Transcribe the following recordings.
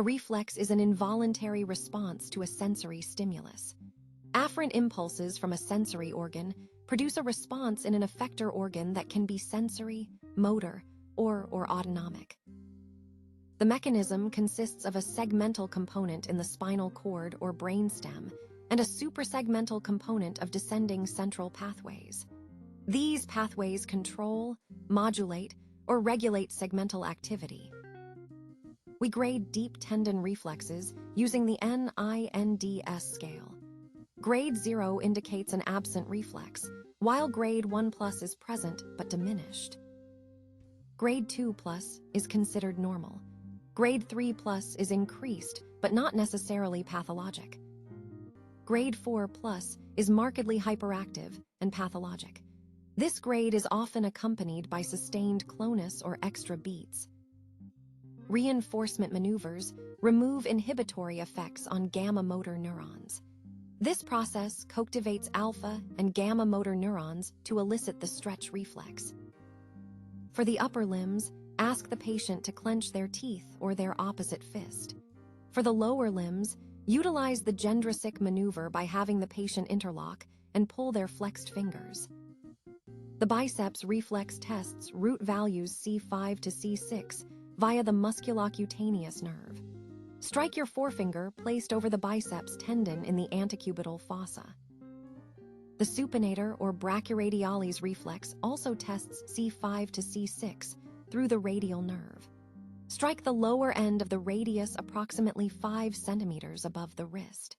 A reflex is an involuntary response to a sensory stimulus. Afferent impulses from a sensory organ produce a response in an effector organ that can be sensory, motor, or autonomic. The mechanism consists of a segmental component in the spinal cord or brainstem and a suprasegmental component of descending central pathways. These pathways control, modulate, or regulate segmental activity. We grade deep tendon reflexes using the NINDS scale. Grade 0 indicates an absent reflex, while grade 1+ is present but diminished. Grade 2+ is considered normal. Grade 3+ is increased but not necessarily pathologic. Grade 4+ is markedly hyperactive and pathologic. This grade is often accompanied by sustained clonus or extra beats. Reinforcement maneuvers remove inhibitory effects on gamma motor neurons. This process coactivates alpha and gamma motor neurons to elicit the stretch reflex. For the upper limbs, ask the patient to clench their teeth or their opposite fist. For the lower limbs, utilize the Jędrysik maneuver by having the patient interlock and pull their flexed fingers. The biceps reflex tests root values C5 to C6 via the musculocutaneous nerve. Strike your forefinger placed over the biceps tendon in the antecubital fossa. The supinator or brachyradialis reflex also tests C5 to C6 through the radial nerve. Strike the lower end of the radius approximately 5 centimeters above the wrist.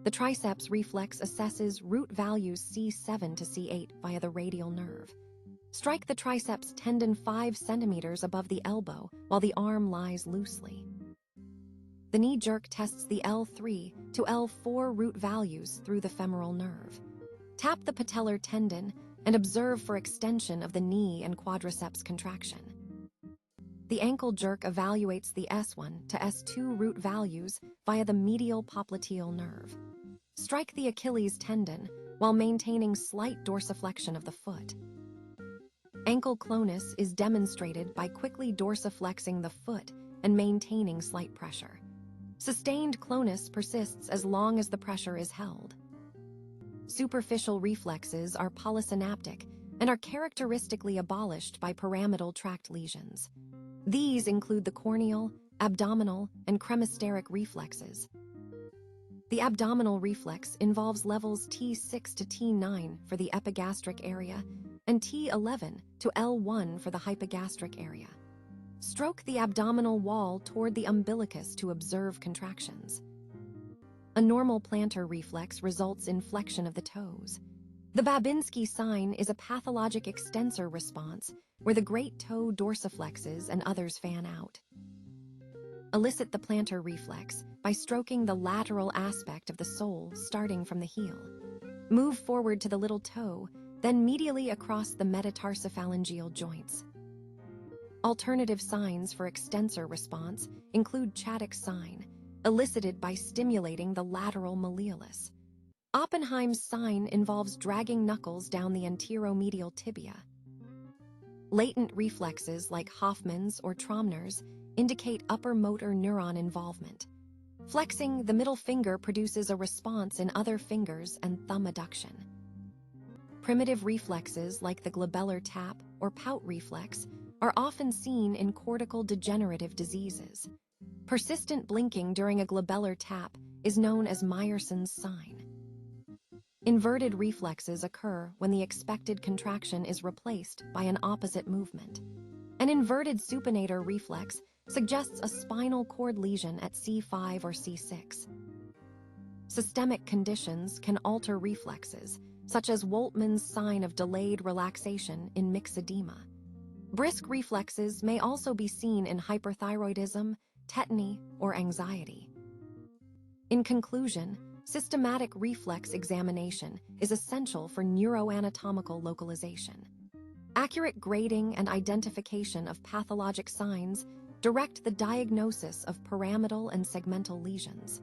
The triceps reflex assesses root values C7 to C8 via the radial nerve. Strike the triceps tendon 5 centimeters above the elbow while the arm lies loosely. The knee jerk tests the L3 to L4 root values through the femoral nerve. Tap the patellar tendon and observe for extension of the knee and quadriceps contraction. The ankle jerk evaluates the S1 to S2 root values via the medial popliteal nerve. Strike the Achilles tendon while maintaining slight dorsiflexion of the foot. Ankle clonus is demonstrated by quickly dorsiflexing the foot and maintaining slight pressure. Sustained clonus persists as long as the pressure is held. Superficial reflexes are polysynaptic and are characteristically abolished by pyramidal tract lesions. These include the corneal, abdominal, and cremasteric reflexes. The abdominal reflex involves levels T6 to T9 for the epigastric area and T11 to L1 for the hypogastric area. Stroke the abdominal wall toward the umbilicus to observe contractions. A normal plantar reflex results in flexion of the toes. The Babinski sign is a pathologic extensor response where the great toe dorsiflexes and others fan out. Elicit the plantar reflex by stroking the lateral aspect of the sole starting from the heel. Move forward to the little toe, then medially across the metatarsophalangeal joints. Alternative signs for extensor response include Chaddock's sign, elicited by stimulating the lateral malleolus. Oppenheim's sign involves dragging knuckles down the anteromedial tibia. Latent reflexes like Hoffman's or Tromner's indicate upper motor neuron involvement. Flexing the middle finger produces a response in other fingers and thumb adduction. Primitive reflexes like the glabellar tap or pout reflex are often seen in cortical degenerative diseases. Persistent blinking during a glabellar tap is known as Meyerson's sign. Inverted reflexes occur when the expected contraction is replaced by an opposite movement. An inverted supinator reflex suggests a spinal cord lesion at C5 or C6. Systemic conditions can alter reflexes, such as Woltmann's sign of delayed relaxation in myxedema. Brisk reflexes may also be seen in hyperthyroidism, tetany, or anxiety. In conclusion, systematic reflex examination is essential for neuroanatomical localization. Accurate grading and identification of pathologic signs direct the diagnosis of pyramidal and segmental lesions.